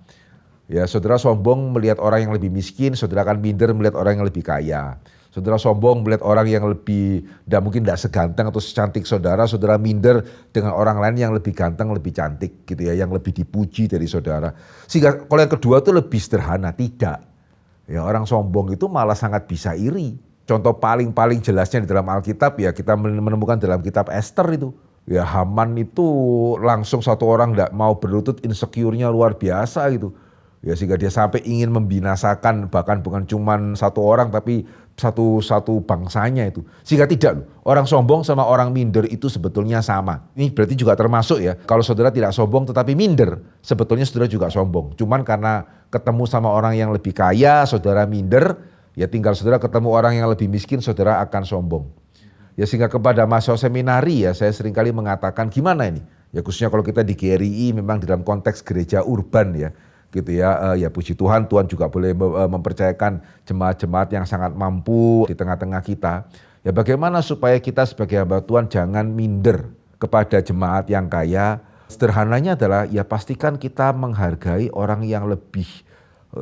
Speaker 1: Ya, saudara sombong melihat orang yang lebih miskin, saudara akan minder melihat orang yang lebih kaya. Saudara sombong melihat orang yang lebih, mungkin tidak seganteng atau secantik saudara, saudara minder dengan orang lain yang lebih ganteng, lebih cantik gitu ya, yang lebih dipuji dari saudara. Sehingga kalau yang kedua itu lebih sederhana, tidak. Ya, orang sombong itu malah sangat bisa iri. Contoh paling jelasnya di dalam Alkitab ya kita menemukan dalam kitab Esther itu. Ya, Haman itu langsung satu orang tidak mau berlutut, insecure-nya luar biasa gitu. Ya, sehingga dia sampai ingin membinasakan, bahkan bukan cuma satu orang tapi satu bangsanya itu. Sehingga tidak loh, orang sombong sama orang minder itu sebetulnya sama. Ini berarti juga termasuk ya, kalau saudara tidak sombong tetapi minder, sebetulnya saudara juga sombong. Cuman karena ketemu sama orang yang lebih kaya, saudara minder. Ya, tinggal saudara ketemu orang yang lebih miskin, saudara akan sombong. Ya, sehingga kepada mahasiswa seminari ya saya seringkali mengatakan gimana ini? Ya, khususnya kalau kita di GRI memang dalam konteks gereja urban ya. Gitu ya, ya puji Tuhan, Tuhan juga boleh mempercayakan jemaat-jemaat yang sangat mampu di tengah-tengah kita. Ya, bagaimana supaya kita sebagai hamba Tuhan jangan minder kepada jemaat yang kaya. Sederhananya adalah ya pastikan kita menghargai orang yang lebih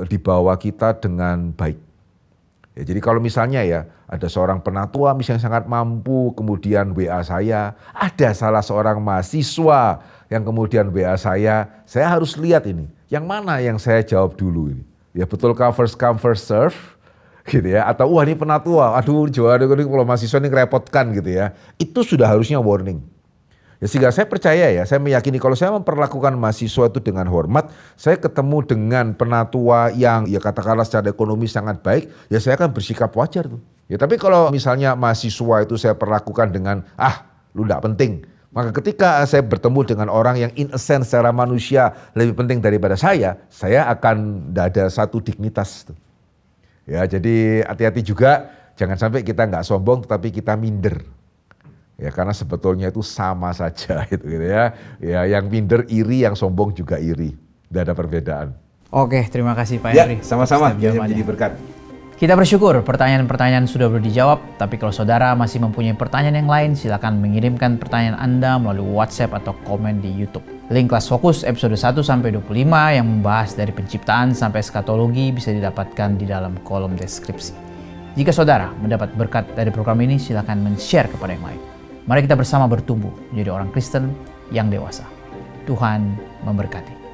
Speaker 1: di bawah kita dengan baik. Ya, jadi kalau misalnya ya ada seorang penatua misalnya sangat mampu, kemudian WA saya, ada salah seorang mahasiswa yang kemudian WA saya harus lihat ini, yang mana yang saya jawab dulu ini. Ya, betulkah first come first serve gitu ya, atau wah ini penatua, aduh jawab kalau mahasiswa ini ngerepotkan gitu ya, itu sudah harusnya warning. Ya, sehingga saya percaya ya, saya meyakini kalau saya memperlakukan mahasiswa itu dengan hormat, saya ketemu dengan penatua yang ya katakanlah secara ekonomi sangat baik, ya saya akan bersikap wajar tuh. Ya tapi kalau misalnya mahasiswa itu saya perlakukan dengan lu enggak penting. Maka ketika saya bertemu dengan orang yang in a sense secara manusia lebih penting daripada saya akan tidak ada satu dignitas tuh. Ya jadi hati-hati juga, jangan sampai kita nggak sombong tetapi kita minder. Ya karena sebetulnya itu sama saja gitu ya. Ya yang minder iri, yang sombong juga iri. Tidak ada perbedaan.
Speaker 2: Oke, terima kasih Pak
Speaker 1: Ya,
Speaker 2: Henry.
Speaker 1: sama-sama.
Speaker 2: Setiap
Speaker 1: Ya,
Speaker 2: jawabannya.
Speaker 1: menjadi berkat.
Speaker 2: Kita bersyukur pertanyaan-pertanyaan sudah dijawab, tapi kalau saudara masih mempunyai pertanyaan yang lain, silakan mengirimkan pertanyaan Anda melalui WhatsApp atau komen di YouTube. Link kelas fokus episode 1-25 yang membahas dari penciptaan sampai eskatologi bisa didapatkan di dalam kolom deskripsi. Jika saudara mendapat berkat dari program ini, silakan men-share kepada yang lain. Mari kita bersama bertumbuh menjadi orang Kristen yang dewasa. Tuhan memberkati.